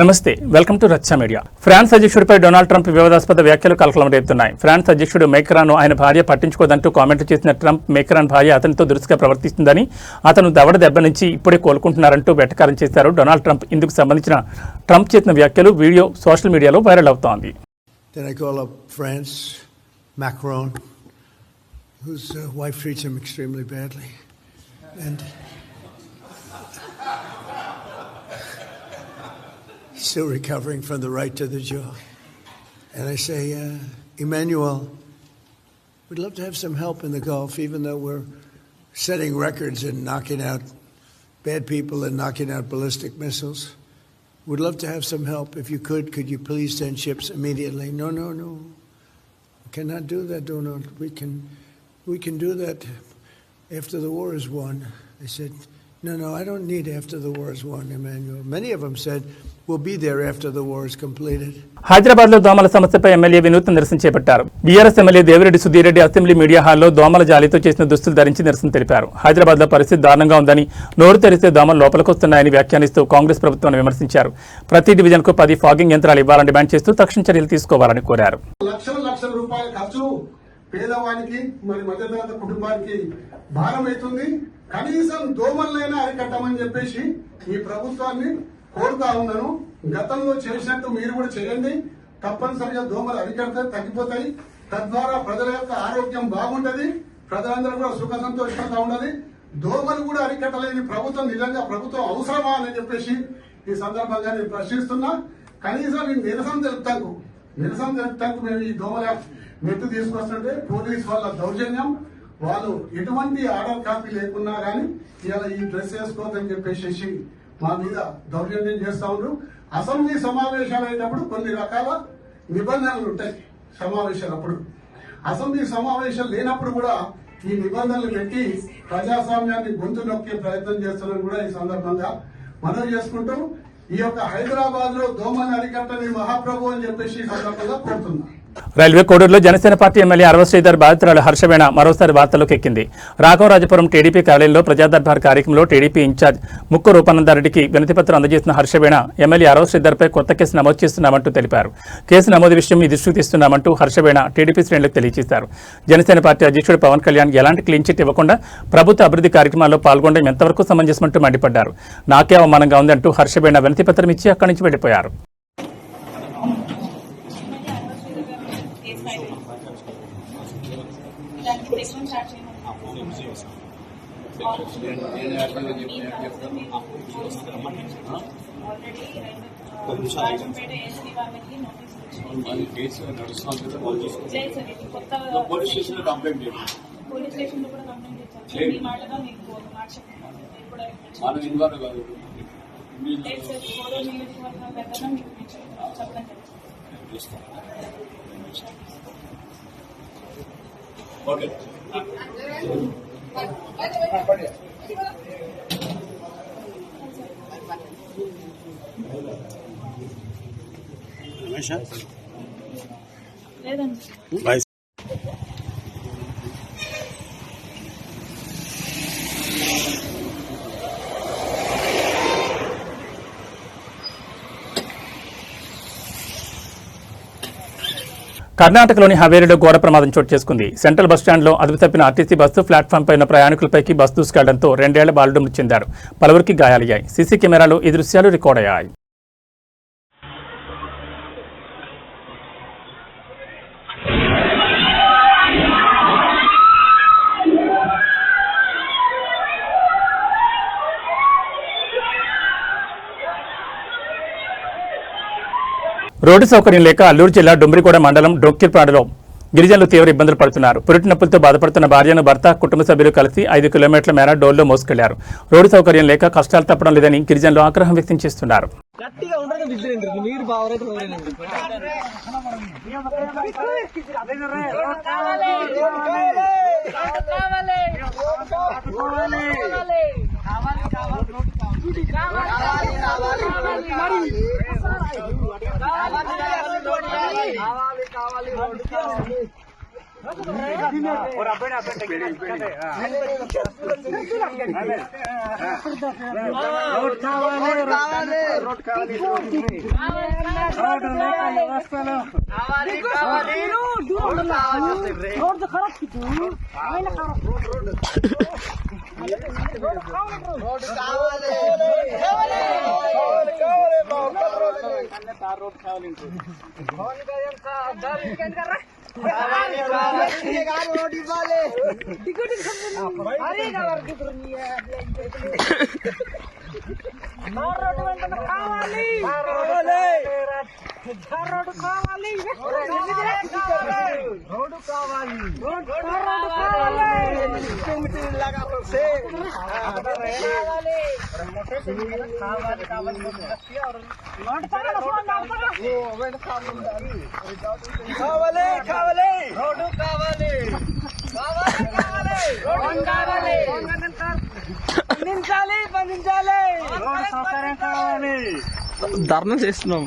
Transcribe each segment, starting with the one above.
నమస్తే, welcome to రచ్చ media. France అధ్యక్షుడిపై Donald Trump వివాదాస్పద వ్యాఖ్యలు కలకలం రేపుతున్నాయి. ఫ్రాన్స్ అధ్యక్షుడు మేక్రాన్ ఆయన భార్య పట్టించుకోదంటూ కామెంట్లు చేసిన ట్రంప్, మేక్రాన్ భార్య అతనితో దురుసుగా ప్రవర్తిస్తుందని, అతను దవడ దెబ్బ నుంచి ఇప్పుడే కోలుకుంటున్నారంటూ వెటకారం చేశారు డొనాల్డ్ ట్రంప్. ఇందుకు సంబంధించిన ట్రంప్ చేసిన వ్యాఖ్యలు వీడియో సోషల్ మీడియాలో వైరల్ అవుతోంది. Still recovering from the right to the jaw. And I say, Emmanuel, we'd love to have some help in the Gulf, even though we're setting records and knocking out bad people and knocking out ballistic missiles. We'd love to have some help. If you could you please send ships immediately? No. We cannot do that, Donald. We can do that after the war is won. I said, No, I don't need after the war is won, Emmanuel. Many of them said, we'll be there after the war is completed. Hyderabad లో దోమల సమస్యపై MLA వినూత్న నిరసన చేపట్టారు. BRS MLA Devireddy Sudhi Reddy assembly media హాల్లో దోమల జాలితో చేసిన దుస్తులు ధరించి నిరసన తెలిపారు. హైదరాబాద్ లో పరిస్థితి దారుణంగా ఉందని, నోరు తెరిస్తే దోమలు లోపలికొస్తున్నాయని వ్యాఖ్యానిస్తూ కాంగ్రెస్ ప్రభుత్వాన్ని విమర్శించారు. ప్రతి డివిజన్ కు 10 ఫాగింగ్ యంత్రాలు ఇవ్వాలని డిమాండ్ చేస్తూ తక్షణ చర్యలు తీసుకోవాలని కోరారు. లక్షల రూపాయల ఖర్చు పేదవానికి మరి మధ్యతరగతి కుటుంబానికి భారం అవుతుంది. కనీసం దోమలైనా అరికట్టమని చెప్పేసి ఈ ప్రభుత్వాన్ని కోరుతా ఉన్నాను. గతంలో చేసినట్టు మీరు కూడా చేయండి. తప్పనిసరిగా దోమలు అరికడితే తగ్గిపోతాయి. తద్వారా ప్రజల యొక్క ఆరోగ్యం బాగుంటది. ప్రజలందరూ కూడా సుఖ సంతోషంగా ఉండాలి. దోమలు కూడా అరికట్టలేని ప్రభుత్వం నిజంగా ప్రభుత్వం అవసరమా అని చెప్పేసి ఈ సందర్భంగా నేను ప్రశ్నిస్తున్నా. కనీసం నిరసన తెలుపుతాకు మేము ఈ దోమల మెట్టు తీసుకొస్తుంటే పోలీసు వాళ్ళ దౌర్జన్యం, వాళ్ళు ఎటువంటి ఆర్డర్ కాపీ లేకున్నా గానీ ఇలా ఈ డ్రెస్ వేసుకోవద్దని చెప్పేసి మా మీద దౌర్జన్యం చేస్తా ఉన్నారు. అసెంబ్లీ సమావేశాలు అయినప్పుడు కొన్ని రకాల నిబంధనలు ఉంటాయి. సమావేశాలప్పుడు అసెంబ్లీ సమావేశాలు లేనప్పుడు కూడా ఈ నిబంధనలు పెట్టి ప్రజాస్వామ్యాన్ని గొంతు నొక్కే ప్రయత్నం చేస్తున్నారని కూడా ఈ సందర్భంగా మనవి చేసుకుంటూ ఈ యొక్క హైదరాబాద్ లో దోమని అరికట్టని మహాప్రభు అని చెప్పేసి ఈ సందర్భంగా కోరుతున్నా. రైల్వే కోడూరులో జనసేన పార్టీ ఎమ్మెల్యే అరవ శ్రీధర్ బాధితురాలు హర్షవేణ మరోసారి వార్తల్లోకి ఎక్కింది. రాఘవరాజపురం టీడీపీ కార్యాలయంలో ప్రజాదర్బార్ కార్యక్రమంలో టీడీపీ ఇన్ఛార్జ్ ముక్కు రూపానందారెడ్డికి వినతిపత్రం అందజేసిన హర్షవేణ ఎమ్మెల్యే అరవ శ్రీధర్పై కొత్త కేసు నమోదు చేస్తున్నామంటూ తెలిపారు. కేసు నమోదు విషయం మీ దృష్టికి తీస్తున్నామంటూ హర్షవేణ టీడీపీ శ్రేణులకు తెలియజేశారు. జనసేన పార్టీ అధ్యక్షుడు పవన్ కళ్యాణ్ ఎలాంటి క్లీన్ చిట్ ఇవ్వకుండా ప్రభుత్వ అభివృద్ధి కార్యక్రమాల్లో పాల్గొనడం ఎంతవరకు సమంజసమంటూ మండిపడ్డారు. నాకే అవమానంగా ఉందంటూ హర్షవేణ వినతిపత్రం ఇచ్చి అక్కడి నుంచి వెళ్లిపోయారు. కర్ణాటకలోని హవేరీలో ఘోర ప్రమాదం చోటు చేసుకుంది. సెంట్రల్ బస్టాండ్లో అదుపు తప్పిన ఆర్టీసీ బస్సు ప్లాట్ఫామ్ పై ఉన్న ప్రయాణికులపైకి బస్సు దూసుకెళ్లడంతో 2 ఏళ్ల బాలుడు మృతి చెందారు. పలువురికి గాయాలయ్యాయి. సీసీ కెమెరాలో ఈ దృశ్యాలు రికార్డ్ అయ్యాయి. రోడ్డు సౌకర్యం లేక అల్లూరు జిల్లా డుమ్రిగూడ మండలం డొక్కిపాడులో గిరిజనులు తీవ్ర ఇబ్బందులు పడుతున్నారు. పురిటి నొప్పులతో బాధపడుతున్న భార్యను భర్త, కుటుంబ సభ్యులు కలిసి 5 కిలోమీటర్ల మేర డోల్లో మోసుకెళ్లారు. రోడ్డు సౌకర్యం లేక కష్టాలు తప్పడం లేదని గిరిజనులు ఆగ్రహం వ్యక్తం చేస్తున్నారు. ధర్నా చేస్తున్నాం.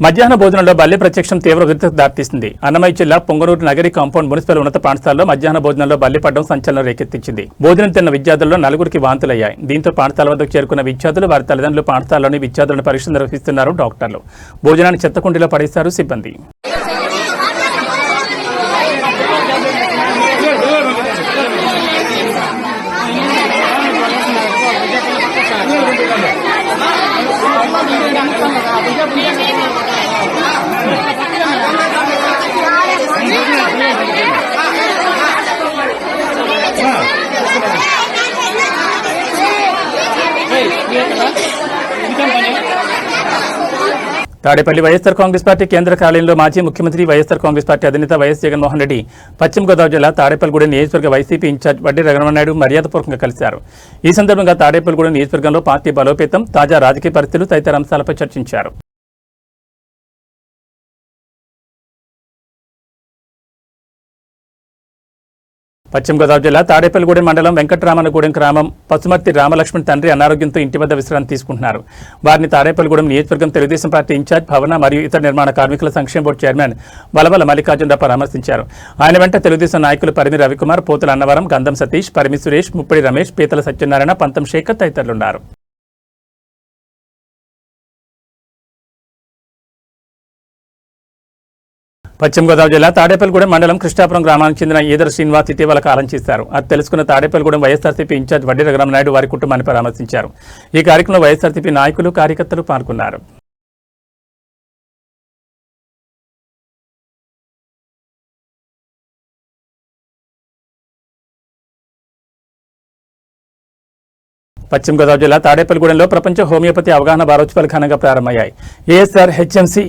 మధ్యాహ్న భోజనంలో బల్లి ప్రత్యక్షం తీవ్ర ఉద్రిక్తతకు దారితీసింది. అన్నమయ్య జిల్లా పొంగనూరు నగరి కాంపౌండ్ మున్సిపల్ ఉన్నత పాఠశాలలో మధ్యాహ్న భోజనంలో బల్లి పడడం సంచలనం రేకెత్తించింది. భోజనం తిన్న విద్యార్థుల్లో 4గురికి వాంతులయ్యాయి. దీంతో పాఠశాల వద్దకు చేరుకున్న విద్యార్థులు వారి తల్లిదండ్రులు పాఠశాలలోని విద్యార్థులను పరీక్షలు నిర్వహిస్తున్నారు డాక్టర్లు. భోజనాన్ని చెత్తకుండీలో పడేశారు సిబ్బంది. తాడేపల్లి వైఎస్ఆర్ కాంగ్రెస్ పార్టీ కేంద్ర కార్యాలయంలో మాజీ ముఖ్యమంత్రి వైఎస్ఆర్ కాంగ్రెస్ పార్టీ అధినేత వైఎస్ జగన్మోహన్ రెడ్డి పశ్చిమ గోదావరి జిల్లా తాడేపల్లిగూడెం నియోజకవర్గ వైసీపీ ఇన్ఛార్జ్ వడ్డీ రఘురామనాయుడు మర్యాదపూర్వకంగా కలిశారు. ఈ సందర్భంగా తాడేపల్లిగూడెం నియోజకవర్గంలో పార్టీ బలోపేతం, తాజా రాజకీయ పరిస్థితులు తదితర అంశాలపై చర్చించారు. పశ్చిమ గోదావరి జిల్లా తాడేపల్లిగూడెం మండలం వెంకటరామన్నగూడెం గ్రామం పసుమర్తి రామలక్ష్మణ్ తండ్రి అనారోగ్యంతో ఇంటి వద్ద విశ్రాంతి తీసుకుంటున్నారు. వారిని తాడేపల్లిగూడెం నియోజకవర్గం తెలుగుదేశం పార్టీ ఇన్ఛార్జ్ భవన మరియు ఇతర నిర్మాణ కార్మికుల సంక్షేమ బోర్డు చైర్మన్ వలవల మల్లికార్జునరావు పరామర్శించారు. ఆయన వెంట తెలుగుదేశం నాయకులు పరిమి రవికుమార్, పోతుల అన్నవరం, గంధం సతీష్, పరిమి సురేష్, ముప్పిడి రమేష్, పీతల సత్యనారాయణ, పంతం శేఖర్ తదితరులున్నారు. పశ్చిమ గోదావరి జిల్లా తాడేపల్లిగూడెం మండలం కృష్ణాపురం గ్రామానికి చెందిన ఈదర శ్రీనివాస్ ఇటీవల కాలం చేశారు. అది తెలుసుకున్న తాడేపల్లిగూడెం వైఎస్ఆర్సీపీ ఇన్ఛార్జ్ వడ్డీ రఘురామనాయుడు వారి కుటుంబాన్ని పరామర్శించారు. ఈ కార్యక్రమంలో వైఎస్ఆర్సీపీ నాయకులు, కార్యకర్తలు పాల్గొన్నారు. పశ్చిమ గోదావరి జిల్లా తాడేపల్లిగూడెంలో ప్రపంచ హోమియోపతి అవగాహన వారోత్సవాలు ఘనంగా ప్రారంభమయ్యాయి. ఏఎస్ఆర్ హెచ్ఎంసీ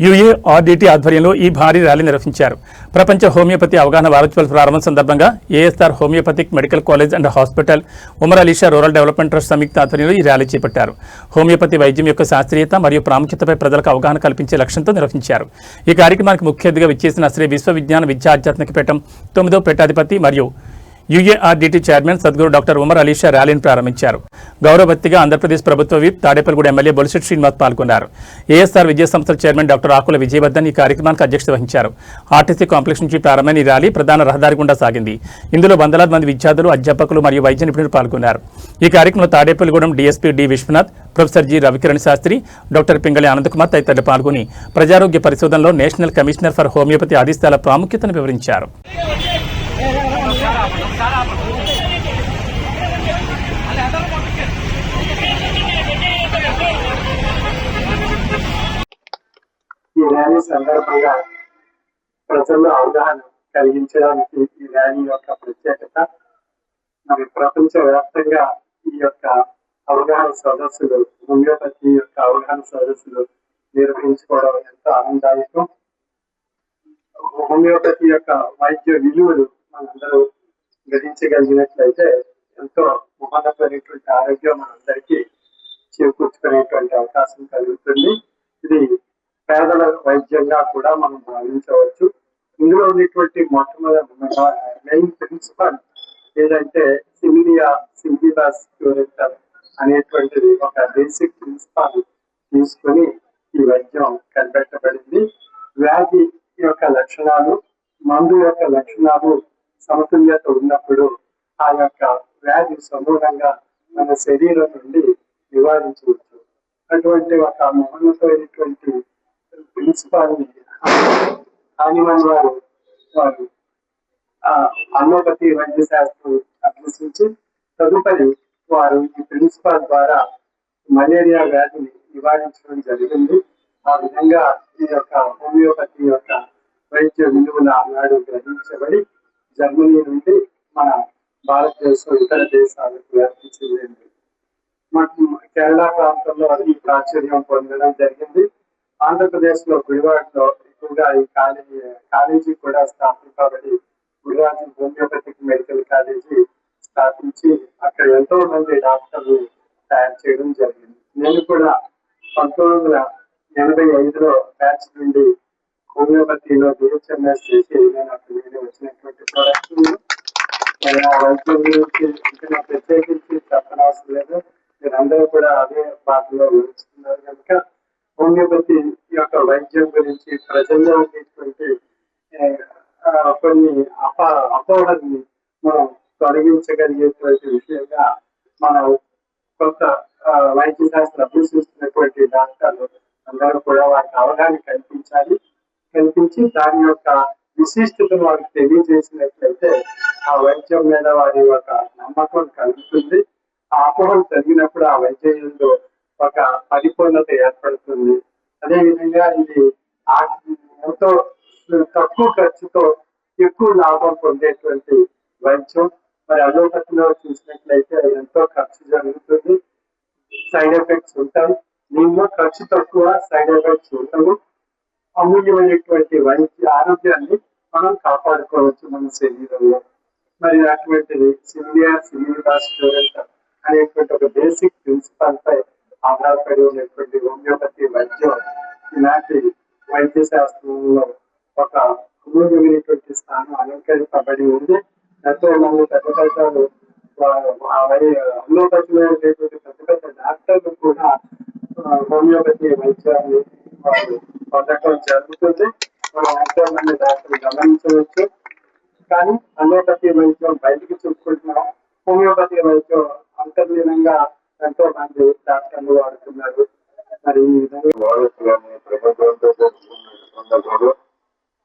యుఏఆర్డీటీ ఆధ్వర్యంలో ఈ భారీ ర్యాలీ నిర్వహించారు. ప్రపంచ హోమియోపతి అవగాహన వారోత్సవాల ప్రారంభం సందర్భంగా ASR homeopathic medical college and hospital, Umar Alisha rural development trust సంయుక్త ఆధ్వర్యంలో ఈ ర్యాలీ చేపట్టారు. హోమియోపతి వైద్యం యొక్క శాస్త్రీయత మరియు ప్రాముఖ్యతపై ప్రజలకు అవగాహన కల్పించే లక్ష్యంతో నిర్వహించారు. ఈ కార్యక్రమానికి ముఖ్య అతిథిగా విచ్చేసిన శ్రీ విశ్వవిజ్ఞాన విద్యా ఆధ్యాత్మిక పీఠం 9వ పీఠాధిపతి మరియు యుఏఆర్డీటీ చైర్మన్ సద్గురు డాక్టర్ ఉమర్ అలీషా ర్యాలీని ప్రారంభించారు. గౌరవభక్తిగా ఆంధ్రప్రదేశ్ ప్రభుత్వ విప్ తాడేపల్లిగూడెం ఎమ్మెల్యే బొలిశెట్టి శ్రీనివాస్ పాల్గొన్నారు. ఏఎస్ఆర్ విద్యా సంస్థల చైర్మన్ డాక్టర్ ఆకుల విజయవర్ధన్ ఈ కార్యక్రమానికి అధ్యక్షత వహించారు. ఆర్టీసీ కాంప్లెక్స్ నుంచి ప్రారంభమైన ఈ ర్యాలీ ప్రధాన రహదారి గుండా సాగింది. ఇందులో వందలాది మంది విద్యార్థులు, అధ్యాపకులు మరియు వైద్య నిపుణులు పాల్గొన్నారు. ఈ కార్యక్రమంలో Tadepalligudem DSP D Vishwanath, professor G Ravikiran Sastri, doctor Pingali Anandakumar తదితరులు పాల్గొని ప్రజారోగ్య పరిశోధనలో నేషనల్ కమిషనర్ ఫర్ హోమియోపతి ఆదేశాల ప్రాముఖ్యతను వివరించారు. ఈ ర్యాలీ సందర్భంగా ప్రజల్లో అవగాహన కలిగించడానికి ఈ ర్యాలీ యొక్క ప్రత్యేకత, మరి ప్రపంచ వ్యాప్తంగా ఈ యొక్క అవగాహన సదస్సులు, హోమియోపతి యొక్క అవగాహన సదస్సులు నిర్వహించుకోవడం ఎంతో ఆనందదాయకం. హోమియోపతి యొక్క వైద్య విలువలు మనందరూ గ్రహించగలిగినట్లయితే ఎంతో మహోన్నతమైనటువంటి ఆరోగ్యం మనందరికీ చేకూర్చుకునేటువంటి అవకాశం కలుగుతుంది. ఇది పేదల వైద్యంగా కూడా మనం భావించవచ్చు. ఇందులో ఉన్నటువంటి మొట్టమొదటి మెయిన్ ప్రిన్సిపల్ ఏదంటే సింబియాస్ క్యూరేటర్ అనేటువంటిది ఒక బేసిక్ ప్రిన్సిపల్ తీసుకుని ఈ వైద్యం కనిపెట్టబడింది. వ్యాధి యొక్క లక్షణాలు, మందు యొక్క లక్షణాలు సమతుల్యత ఉన్నప్పుడు ఆ యొక్క వ్యాధి సమూలంగా మన శరీరం నుండి నివారించవచ్చు. అటువంటి ఒక మహోన్నతమైనటువంటి ప్రిన్సిపాల్ ని హానిమన్ వారు అలోపతి వైద్య శాస్త్రం అభ్యసించి తదుపరి వారు ఈ ప్రిన్సిపాల్ ద్వారా మలేరియా వ్యాధిని నివారించడం జరిగింది. ఆ విధంగా ఈ యొక్క హోమియోపతి యొక్క వైద్య విలువలు ఆనాడు గ్రహించబడి జర్మనీ నుండి మన భారతదేశం ఇతర దేశాలకు వ్యాప్తి చెందింది. కేరళ ప్రాంతంలో అది ప్రాచుర్యం పొందడం జరిగింది. ఆంధ్రప్రదేశ్ లో గుడివాడలో ఎక్కువగా ఈ కాలేజీ కూడా స్థాపించబడి గుడివాడ హోమియోపతిక్ మెడికల్ కాలేజీ స్థాపించి అక్కడ ఎంతో మంది డాక్టర్లు తయారు చేయడం జరిగింది. నేను కూడా 1985లో బ్యాచ్ నుండి హోమియోపతిలో బిహెచ్ఎంఎస్ చేసి నేను అక్కడ వచ్చినటువంటి ప్రొడక్ట్ ఆ వైద్యం గురించి ఇంకా ప్రత్యేకించి చెప్పనవసరం లేదు. మీరందరూ కూడా అదే బాటలో వివరిస్తున్నారు కనుక హోమియోపతి యొక్క వైద్యం గురించి ప్రజల్లో ఉండేటువంటి కొన్ని అపోహల్ని మనం తొలగించగలిగేటువంటి విషయంగా మనం కొత్త వైద్య శాస్త్రం అభ్యసిస్తున్నటువంటి డాక్టర్లు అందరూ కూడా వారికి అవగాహన కల్పించి దాని యొక్క విశిష్టతను వారికి తెలియజేసినట్లయితే ఆ వైద్యం మీద వారి ఒక నమ్మకం కలుగుతుంది. ఆ అపోహలు తగ్గినప్పుడు ఆ వైద్యంలో ఒక పరిపూర్ణత ఏర్పడుతుంది. అదేవిధంగా ఇది ఎంతో తక్కువ ఖర్చుతో ఎక్కువ లాభం పొందేటువంటి వైద్యం. మరి అలోపతిలో చూసినట్లయితే ఎంతో ఖర్చు జరుగుతుంది, సైడ్ ఎఫెక్ట్స్ ఉంటాయి. దీనిలో ఖర్చు తక్కువ, సైడ్ ఎఫెక్ట్స్ ఉండవు. అమూల్యమైనటువంటి వైద్య ఆరోగ్యాన్ని మనం కాపాడుకోవచ్చు మన శరీరంలో. మరి అటువంటిది సిమిలియర్ అనేటువంటి ఒక బేసిక్ ప్రిన్సిపల్ పై ఆధారపడి ఉన్నటువంటి హోమియోపతి వైద్యం ఈనాటి వైద్య శాస్త్రంలో ఒక అమూల్యమైనటువంటి స్థానం అలంకరింపబడి ఉంది. ఎంతో మంది పెద్ద హోమియోపతిలో ఉండేటువంటి పెద్ద డాక్టర్లు కూడా హోమియోపతి వైద్యాన్ని వారు పొందడం జరుగుతుంది. మనం ఎంతో మంది డాక్టర్లు గమనించవచ్చు. కానీ అలోపతి వైద్యం బయటికి చూసుకుంటున్నాం, హోమియోపతి వైద్యం అంతర్లీనంగా ఎంతో మంది డాక్టర్లు వాడుతున్నారు. మరి ఈ విధంగా ప్రపంచంలో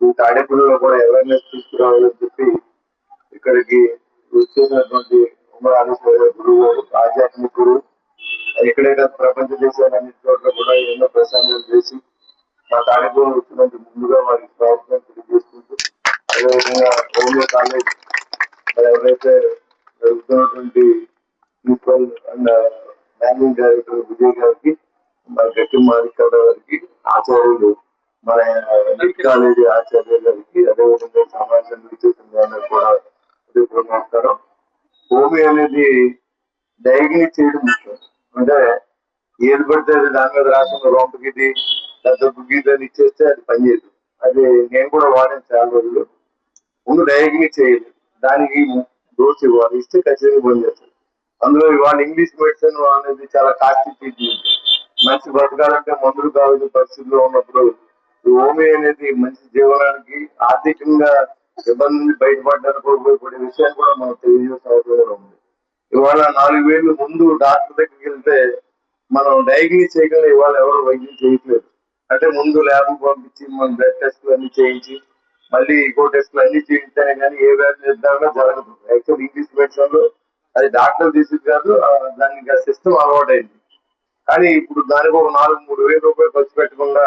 ఈ తాడేపల్లిలో కూడా అవేర్నెస్ తీసుకురావాలని చెప్పి ఇక్కడికి వచ్చేసినటువంటి గురువు ఆధ్యాత్మికుడు ఎక్కడైనా ప్రపంచ దేశాలన్ని చోట్ల కూడా ఎన్నో ప్రసంగాలు చేసి మా తాడేపల్లి వచ్చినందుకు ముందుగా వారికి స్వాగతం తెలియజేసుకుంటూ అదేవిధంగా హోమియో కాలేజ్ ఎవరైతే జరుగుతున్నటువంటి principal and managing director Vijay గారికి, మన గట్టి మాణిక్యాల గారికి, ఆచార్యులు మన కాలేజీ ఆచార్యుల గారికి, అదేవిధంగా సమాజం కూడా నమస్కారం. హోమియో అనేది డయాగ్నోస్ చేయడం ముఖ్యం. అంటే ఏది పడితే అది దాని మీద రాసిన రొంప గీది పెద్ద గీత అని ఇచ్చేస్తే అది పనిచేయదు. అది నేను కూడా వాడిన చాలా రోజులు. ముందు డయాగ్నోస్ చేయాలి, దానికి డోస్ ఇవ్వాలి, ఇస్తే ఖచ్చితంగా పనిచేస్తుంది. అందులో ఇవాళ ఇంగ్లీష్ మెడిసిన్ అనేది చాలా కాస్ట్లీ ట్రీట్మెంట్. మనిషి బ్రతకాలంటే మందులు కావాల్సిన పరిస్థితుల్లో ఉన్నప్పుడు హోమియో అనేది మనిషి జీవనానికి ఆర్థికంగా ఇబ్బంది నుంచి బయటపడడానికి ఉపయోగపడే విషయాన్ని కూడా మనం తెలియజేసిన అవసరం ఉంది. ఇవాళ 4,000 ముందు డాక్టర్ దగ్గరికి వెళ్తే మనం డయాగ్నోస్ చేయగల ఇవాళ ఎవరు వైద్యం చేయట్లేదు. అంటే ముందు ల్యాబ్ పంపించి మనం బ్లడ్ టెస్ట్లు అన్ని చేయించి మళ్ళీ ఈకో టెస్ట్లు అన్ని చేయించానే కానీ ఏ వ్యాధి నిర్ధారణ జరగదు. యాక్చువల్ ఇంగ్లీష్ మెడిసిన్ లో అది డాక్టర్ తీసుకు కాదు, దానికి సిస్టమ్ అలవాటు అయింది. కానీ ఇప్పుడు దానికి ఒక 3,000 రూపాయలు ఖర్చు పెట్టకుండా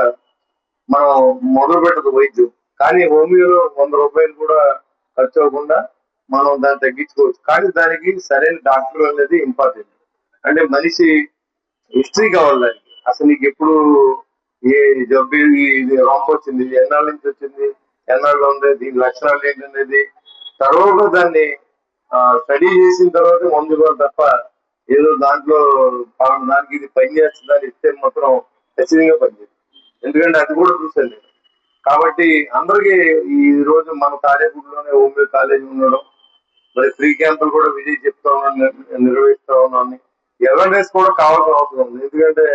మనం మొదలు పెట్టదు వైద్యం. కానీ హోమియోలో 100 రూపాయలు కూడా ఖర్చు అవ్వకుండా మనం దాన్ని తగ్గించుకోవచ్చు. కానీ దానికి సరైన డాక్టర్ అనేది ఇంపార్టెంట్. అంటే మనిషి హిస్టరీ కావాలి దానికి. అసలు నీకు ఎప్పుడు ఏ జబ్బు ఇది రొంప వచ్చింది, ఎన్నాళ్ళ నుంచి వచ్చింది, ఎన్నాళ్ళు ఉంది, దీని లక్షణాలు ఏంటనేది తర్వాత దాన్ని స్టడీ చేసిన తర్వాత మందులు తప్ప ఏదో దాంట్లో దానికి ఇది పని చేస్తుందని ఇస్తే మాత్రం ఖచ్చితంగా పనిచేస్తుంది. ఎందుకంటే అది కూడా చూసాను నేను. కాబట్టి అందరికీ ఈ రోజు మన తాడేపూడిలోనే హోమియో కాలేజీ ఉండడం, మరి ఫ్రీ క్యాంపులు కూడా విజయ్ చెప్తా ఉన్నాను, నిర్వహిస్తా ఉన్నాను. అవేర్నెస్ కూడా కావాల్సిన అవసరం ఉంది. ఎందుకంటే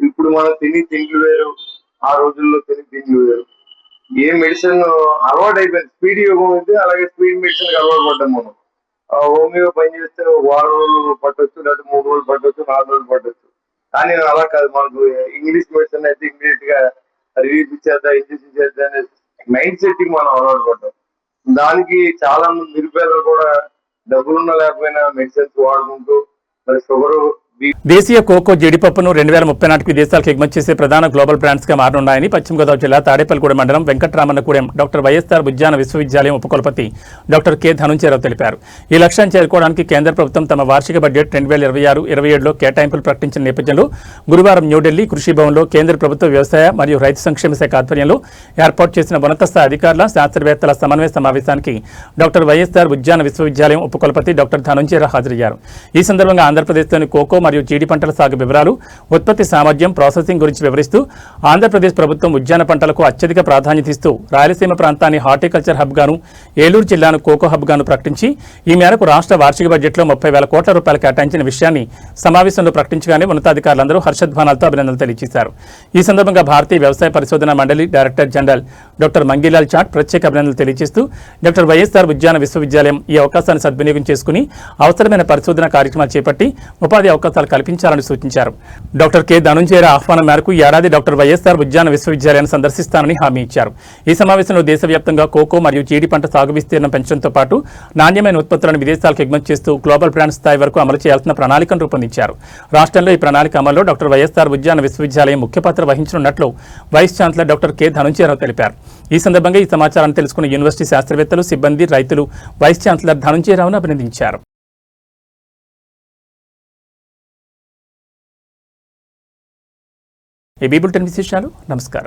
ఇప్పుడు మనం తిని తిండ్లు వేరు, ఆ రోజుల్లో తిని తిండ్లు వేరు. ఏ మెడిసిన్ అలవాటు అయిపోయింది. స్పీడ్ యోగం అయితే అలాగే స్పీడ్ మెడిసిన్ అలవాటు పడ్డాం మనం. హోమియో పని చేస్తే 1 వారం రోజులు పట్టొచ్చు, లేదా 3 రోజులు పట్టొచ్చు, 4 రోజులు పట్టొచ్చు. కానీ అలా కాదు, మనకు ఇంగ్లీష్ మెడిసిన్ అయితే ఇమీడియట్ గా రిలీజ్ ఇచ్చేద్దా, ఇంజెక్షన్ చేద్దా అనే మైండ్ సెట్ కి మనం అలవాటు పడ్డాం. దానికి చాలా మంది నిరుపేదలు కూడా డబ్బులున్నా లేకపోయినా మెడిసిన్స్ వాడుకుంటూ మరి షుగర్, దేశీయ కోకో జీడిపప్పును 2030 నాటికి విదేశాలకు ఎగుమతి చేసే ప్రధాన గ్లోబల్ బ్రాండ్స్ గా మారనున్నాయని పశ్చిమ గోదావరి జిల్లా తాడేపల్లిగూడెం మండలం వెంకటరామన్నగూడెం డాక్టర్ వైఎస్ఆర్ ఉద్యాన విశ్వవిద్యాలయం ఉపకులపతి డాక్టర్ కె ధనుంజయరావు తెలిపారు. ఈ లక్ష్యాన్ని చేరుకోవడానికి కేంద్ర ప్రభుత్వం తమ వార్షిక బడ్జెట్ 2026-27లో కేటాయింపులు ప్రకటించిన నేపథ్యంలో గురువారం న్యూఢిల్లీ కృషి భవన్లో కేంద్ర ప్రభుత్వ వ్యవసాయ మరియు రైతు సంక్షేమ శాఖ ఆధ్వర్యంలో ఏర్పాటు చేసిన ఉన్నత స్థాయి అధికారుల, శాస్త్రవేత్తల సమన్వయ సమావేశానికి డాక్టర్ వైఎస్ఆర్ ఉద్యాన విశ్వవిద్యాలయం ఉపకులపతి డాక్టర్ ధనుంజయరావు హాజరయ్యారు. ఈ సందర్భంగా ఆంధ్రప్రదేశ్లోని కోకో మరియు జీడి పంటల సాగు వివరాలు, ఉత్పత్తి సామర్థ్యం, ప్రాసెసింగ్ గురించి వివరిస్తూ ఆంధ్రప్రదేశ్ ప్రభుత్వం ఉద్యాన పంటలకు అత్యధిక ప్రాధాన్యత ఇస్తూ రాయలసీమ ప్రాంతాన్ని హార్టికల్చర్ హబ్ గాను, ఏలూరు జిల్లాను కోకో హబ్ గాను ప్రకటించి ఈ మేరకు రాష్ట్ర వార్షిక బడ్జెట్లో 30,000 కోట్ల రూపాయలు కేటాయించిన విషయాన్ని సమావేశంలో ప్రకటించగానే ఉన్నతాధికారులందరూ హర్షధ్వానాలతో అభినందనలు తెలియజేశారు. ఈ సందర్భంగా భారతీయ వ్యవసాయ పరిశోధన మండలి director general doctor Mangilal Jat ప్రత్యేక అభినందనలు తెలియజేస్తూ డాక్టర్ వైఎస్ఆర్ ఉద్యాన విశ్వవిద్యాలయం ఈ అవకాశాన్ని సద్వినియోగం చేసుకుని అవసరమైన పరిశోధన కార్యక్రమాలు చేపట్టి ఉపాధి అవకాశాలు కల్పించాలని సూచించారు. డాక్టర్ కె ధనుంజయరావు ఆహ్వానం మేరకు ఈ ఏడాది డాక్టర్ వైఎస్ఆర్ ఉద్యాన విశ్వవిద్యాలయాన్ని సందర్శిస్తానని హామీ ఇచ్చారు. ఈ సమావేశంలో దేశవ్యాప్తంగా కోకో మరియు జీడి పంట సాగు విస్తీర్ణం పెంచడంతో పాటు నాణ్యమైన ఉత్పత్తులను విదేశాలకు ఎగుమతి చేస్తూ గ్లోబల్ బ్రాండ్ స్థాయి వరకు అమలు చేయాల్సిన ప్రణాళికను రూపొందించారు. రాష్ట్రంలో ఈ ప్రణాళిక అమల్లో డాక్టర్ వైఎస్ఆర్ ఉద్యాన విశ్వవిద్యాలయం ముఖ్య పాత్ర వహించనున్నట్లు vice chancellor doctor K Dhanunjaya Rao తెలిపారు. ఈ సందర్భంగా ఈ సమాచారాన్ని తెలుసుకున్న యూనివర్సిటీ శాస్త్రవేత్తలు, సిబ్బంది, రైతులు వైస్ ఛాన్సలర్ ధనుంజయరావును అభినందించారు. ఈ బులెటిన్ విశేషాలు. నమస్కారం.